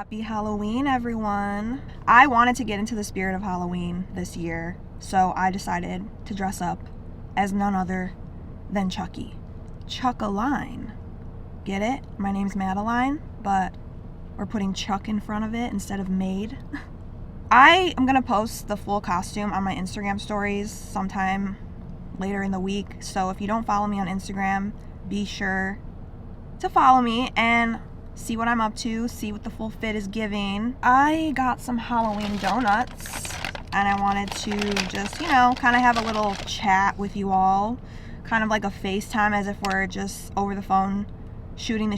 Happy Halloween, everyone. I wanted to get into the spirit of Halloween this year, so I decided to dress up as none other than Chucky. Chuckaline. Get it? My name's Madeline, but we're putting Chuck in front of it instead of maid. I am going to post the full costume on my Instagram stories sometime later in the week, so if you don't follow me on Instagram, be sure to follow me and see what I'm up to, see what the full fit is giving. I got some Halloween donuts and I wanted to just, kind of have a little chat with you all, kind of like a FaceTime, as if we're just over the phone shooting the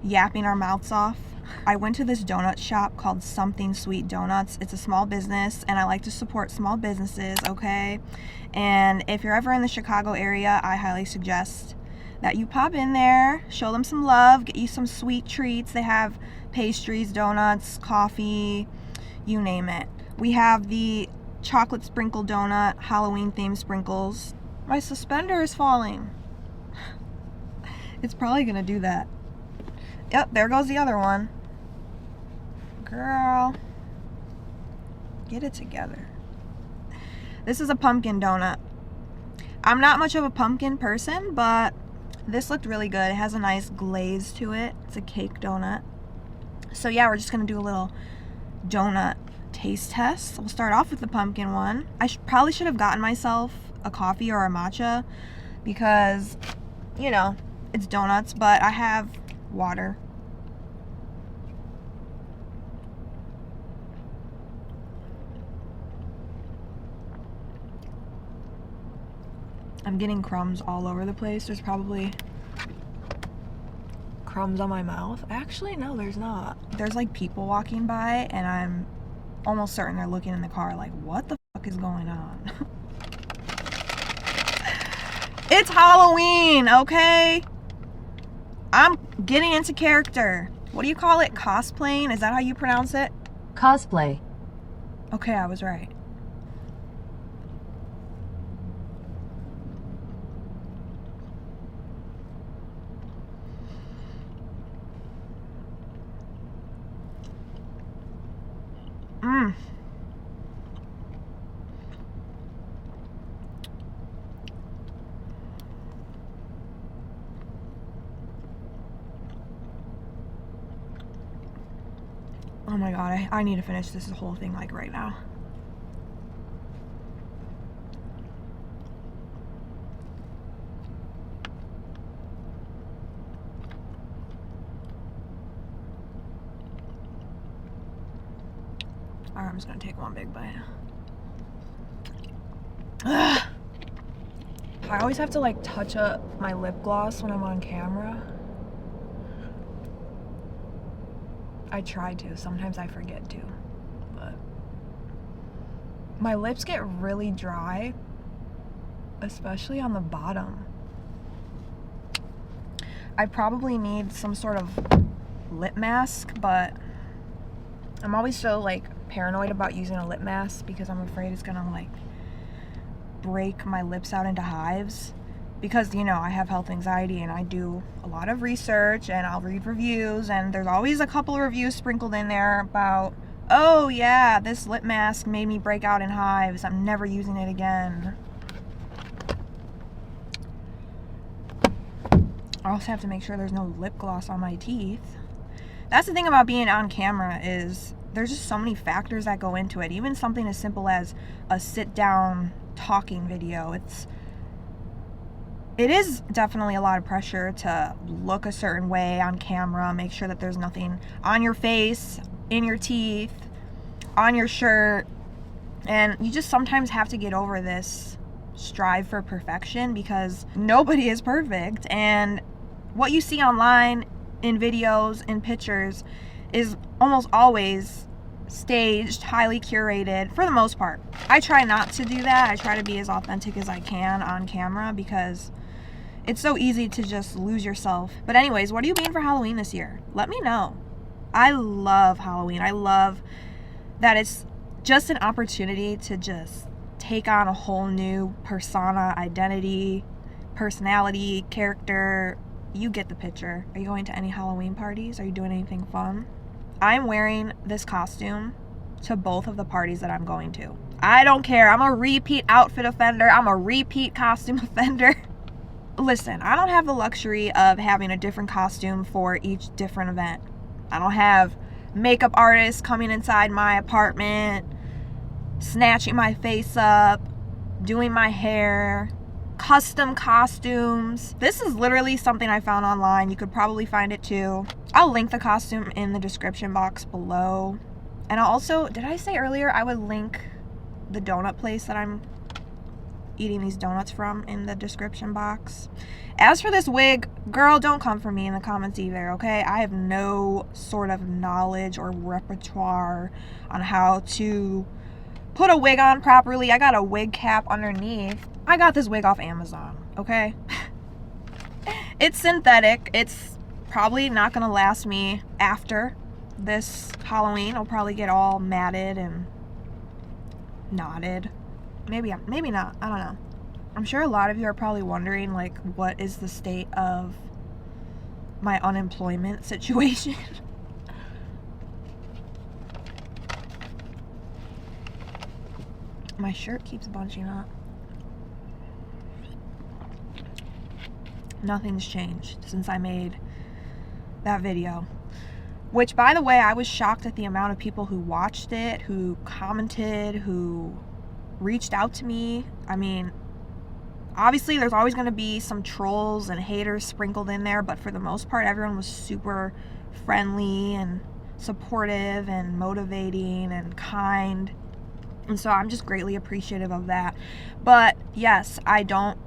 yapping our mouths off. I went to this donut shop called Something Sweet Donuts. It's a small business and I like to support small businesses, okay? And if you're ever in the Chicago area, I highly suggest that you pop in there, show them some love, get you some sweet treats. They have pastries, donuts, coffee, you name it. We have the chocolate sprinkle donut, Halloween themed sprinkles. My suspender is falling. It's probably gonna do that. Yep, there goes the other one. Girl, get it together. This is a pumpkin donut. I'm not much of a pumpkin person, but this looked really good. It has a nice glaze to it. It's a cake donut. So yeah, we're just gonna do a little donut taste test. We'll start off with the pumpkin one. I probably should have gotten myself a coffee or a matcha because, it's donuts, but I have water. I'm getting crumbs all over the place. There's probably crumbs on my mouth. Actually, no, there's not. There's like people walking by and I'm almost certain they're looking in the car like, what the fuck is going on? It's Halloween, okay? I'm getting into character. What do you call it? Cosplaying? Is that how you pronounce it? Cosplay. Okay, I was right. Oh my god, I need to finish this whole thing like right now. Alright, I'm just gonna take one big bite. Ugh. I always have to like touch up my lip gloss when I'm on camera. I try to. Sometimes I forget to. But my lips get really dry, especially on the bottom. I probably need some sort of lip mask, but I'm always so like paranoid about using a lip mask because I'm afraid it's gonna like break my lips out into hives. Because, I have health anxiety and I do a lot of research and I'll read reviews, and there's always a couple of reviews sprinkled in there about, oh yeah, this lip mask made me break out in hives. I'm never using it again. I also have to make sure there's no lip gloss on my teeth. That's the thing about being on camera is there's just so many factors that go into it. Even something as simple as a sit-down talking video. It is definitely a lot of pressure to look a certain way on camera, make sure that there's nothing on your face, in your teeth, on your shirt, and you just sometimes have to get over this strive for perfection because nobody is perfect, and what you see online in videos, in pictures, is almost always staged, highly curated, for the most part. I try not to do that. I try to be as authentic as I can on camera because it's so easy to just lose yourself. But anyways, what are you being for Halloween this year? Let me know. I love Halloween. I love that it's just an opportunity to just take on a whole new persona, identity, personality, character. You get the picture. Are you going to any Halloween parties? Are you doing anything fun? I'm wearing this costume to both of the parties that I'm going to. I don't care. I'm a repeat outfit offender. I'm a repeat costume offender. Listen, I don't have the luxury of having a different costume for each different event. I don't have makeup artists coming inside my apartment, snatching my face up, doing my hair, custom costumes. This is literally something I found online. You could probably find it too. I'll link the costume in the description box below. And I'll also, did I say earlier I would link the donut place that I'm eating these donuts from in the description box? As for this wig, girl, don't come for me in the comments either, okay? I have no sort of knowledge or repertoire on how to put a wig on properly. I got a wig cap underneath. I got this wig off Amazon, okay? It's synthetic. It's probably not gonna last me after this Halloween. I'll probably get all matted and knotted. Maybe not. I don't know. I'm sure a lot of you are probably wondering, like, what is the state of my unemployment situation? My shirt keeps bunching up. Nothing's changed since I made that video. Which, by the way, I was shocked at the amount of people who watched it, who commented, who reached out to me. I mean, obviously there's always going to be some trolls and haters sprinkled in there, but for the most part everyone was super friendly and supportive and motivating and kind, and so I'm just greatly appreciative of that. But yes, I don't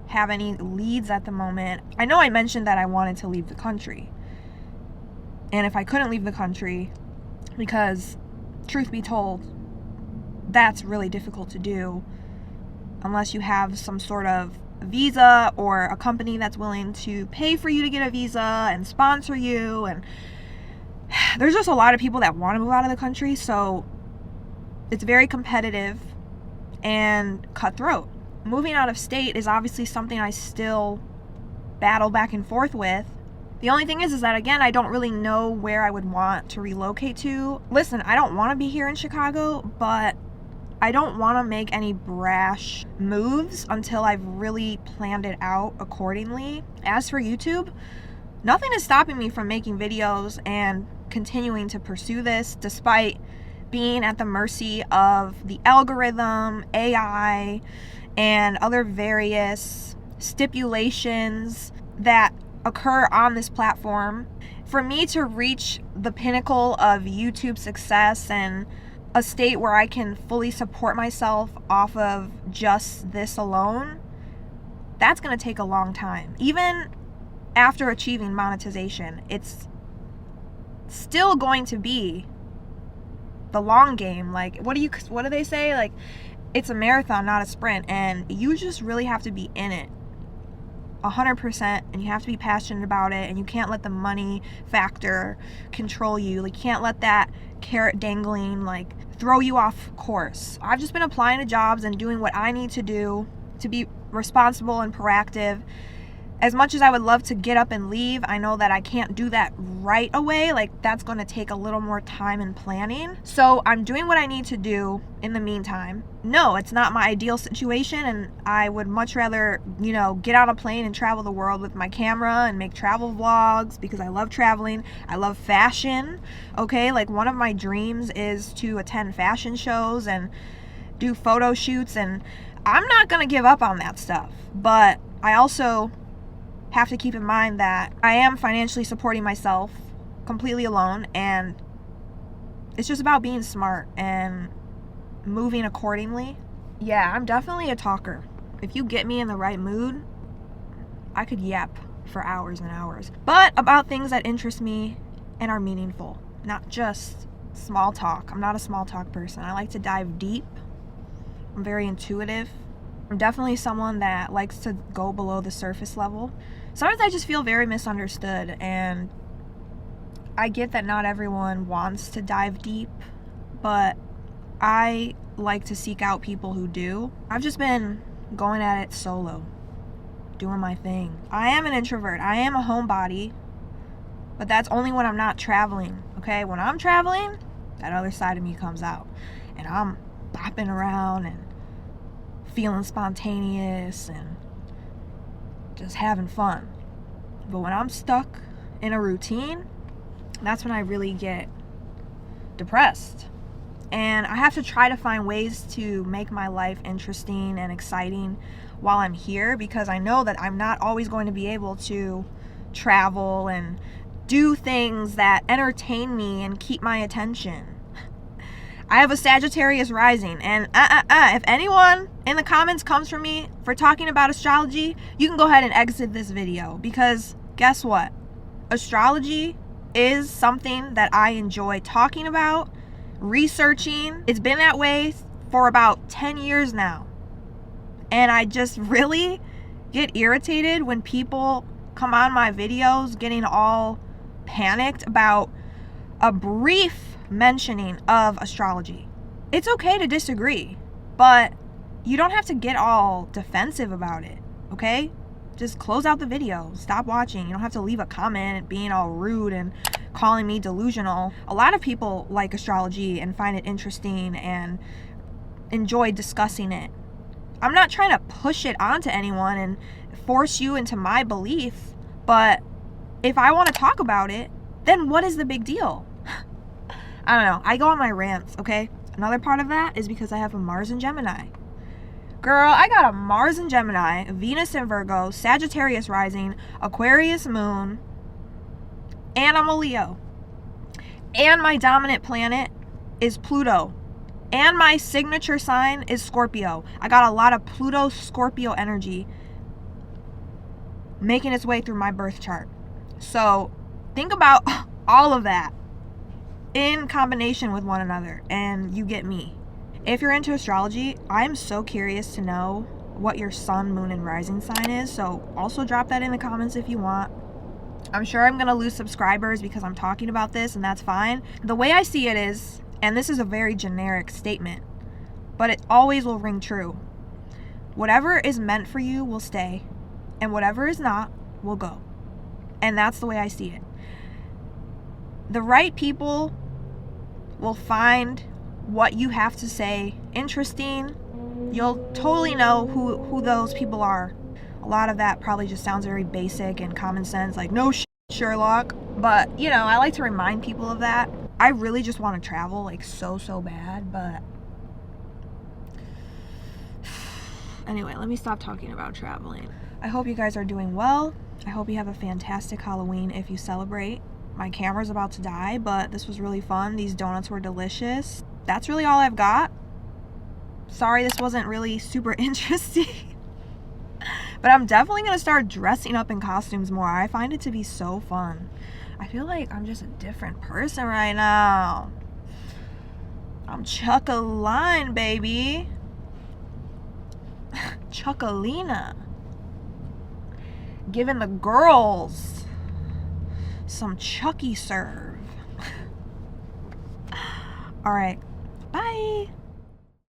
have any leads at the moment. I know I mentioned that I wanted to leave the country, and if I couldn't leave the country, because truth be told, that's really difficult to do unless you have some sort of visa or a company that's willing to pay for you to get a visa and sponsor you. And there's just a lot of people that want to move out of the country, so it's very competitive and cutthroat. Moving out of state is obviously something I still battle back and forth with. The only thing is that, again, I don't really know where I would want to relocate to. Listen, I don't want to be here in Chicago, but I don't want to make any brash moves until I've really planned it out accordingly. As for YouTube, nothing is stopping me from making videos and continuing to pursue this, despite being at the mercy of the algorithm, AI, and other various stipulations that occur on this platform. For me to reach the pinnacle of YouTube success and a state where I can fully support myself off of just this alone, that's going to take a long time. Even after achieving monetization, it's still going to be the long game. Like, what do they say? Like, it's a marathon, not a sprint, and you just really have to be in it 100%, and you have to be passionate about it, and you can't let the money factor control you. Like, you can't let that carrot dangling like throw you off course. I've just been applying to jobs and doing what I need to do to be responsible and proactive. As much as I would love to get up and leave, I know that I can't do that right away. Like, that's going to take a little more time and planning. So I'm doing what I need to do in the meantime. No, it's not my ideal situation, and I would much rather, get on a plane and travel the world with my camera and make travel vlogs, because I love traveling. I love fashion, okay? Like, one of my dreams is to attend fashion shows and do photo shoots, and I'm not going to give up on that stuff. But I also have to keep in mind that I am financially supporting myself completely alone, and it's just about being smart and moving accordingly. Yeah, I'm definitely a talker. If you get me in the right mood, I could yap for hours and hours, but about things that interest me and are meaningful, not just small talk. I'm not a small talk person. I like to dive deep. I'm very intuitive. I'm definitely someone that likes to go below the surface level. Sometimes I just feel very misunderstood, and I get that not everyone wants to dive deep, but I like to seek out people who do. I've just been going at it solo, doing my thing. I am an introvert. I am a homebody. But that's only when I'm not traveling, okay? When I'm traveling, that other side of me comes out. And I'm bopping around and feeling spontaneous and just having fun. But when I'm stuck in a routine, that's when I really get depressed. And I have to try to find ways to make my life interesting and exciting while I'm here, because I know that I'm not always going to be able to travel and do things that entertain me and keep my attention. I have a Sagittarius rising, and if anyone in the comments comes for me for talking about astrology, you can go ahead and exit this video, because guess what? Astrology is something that I enjoy talking about, researching. It's been that way for about 10 years now. And I just really get irritated when people come on my videos getting all panicked about a brief mentioning of astrology. It's okay to disagree, but you don't have to get all defensive about it, okay? Just close out the video, stop watching. You don't have to leave a comment being all rude and calling me delusional. A lot of people like astrology and find it interesting and enjoy discussing it. I'm not trying to push it onto anyone and force you into my belief, but if I want to talk about it, then what is the big deal? I don't know. I go on my rants, okay? Another part of that is because I have a Mars in Gemini. Girl, I got a Mars in Gemini, Venus in Virgo, Sagittarius rising, Aquarius moon, and I'm a Leo. And my dominant planet is Pluto. And my signature sign is Scorpio. I got a lot of Pluto-Scorpio energy making its way through my birth chart. So think about all of that in combination with one another, and you get me. If you're into astrology, I'm so curious to know what your sun, moon, and rising sign is. So also drop that in the comments if you want. I'm sure I'm going to lose subscribers because I'm talking about this, and that's fine. The way I see it is, and this is a very generic statement, but it always will ring true. Whatever is meant for you will stay, and whatever is not will go. And that's the way I see it. The right people will find what you have to say interesting. You'll totally know who those people are. A lot of that probably just sounds very basic and common sense, like no shit, Sherlock. But, you know, I like to remind people of that. I really just want to travel, like so bad, but anyway, let me stop talking about traveling. I hope you guys are doing well. I hope you have a fantastic Halloween if you celebrate. My camera's about to die, but this was really fun. These donuts were delicious. That's really all I've got. Sorry this wasn't really super interesting. But I'm definitely going to start dressing up in costumes more. I find it to be so fun. I feel like I'm just a different person right now. I'm chuckaline, baby. Chuckalina. Giving the girls some Chucky serve. All right. Bye.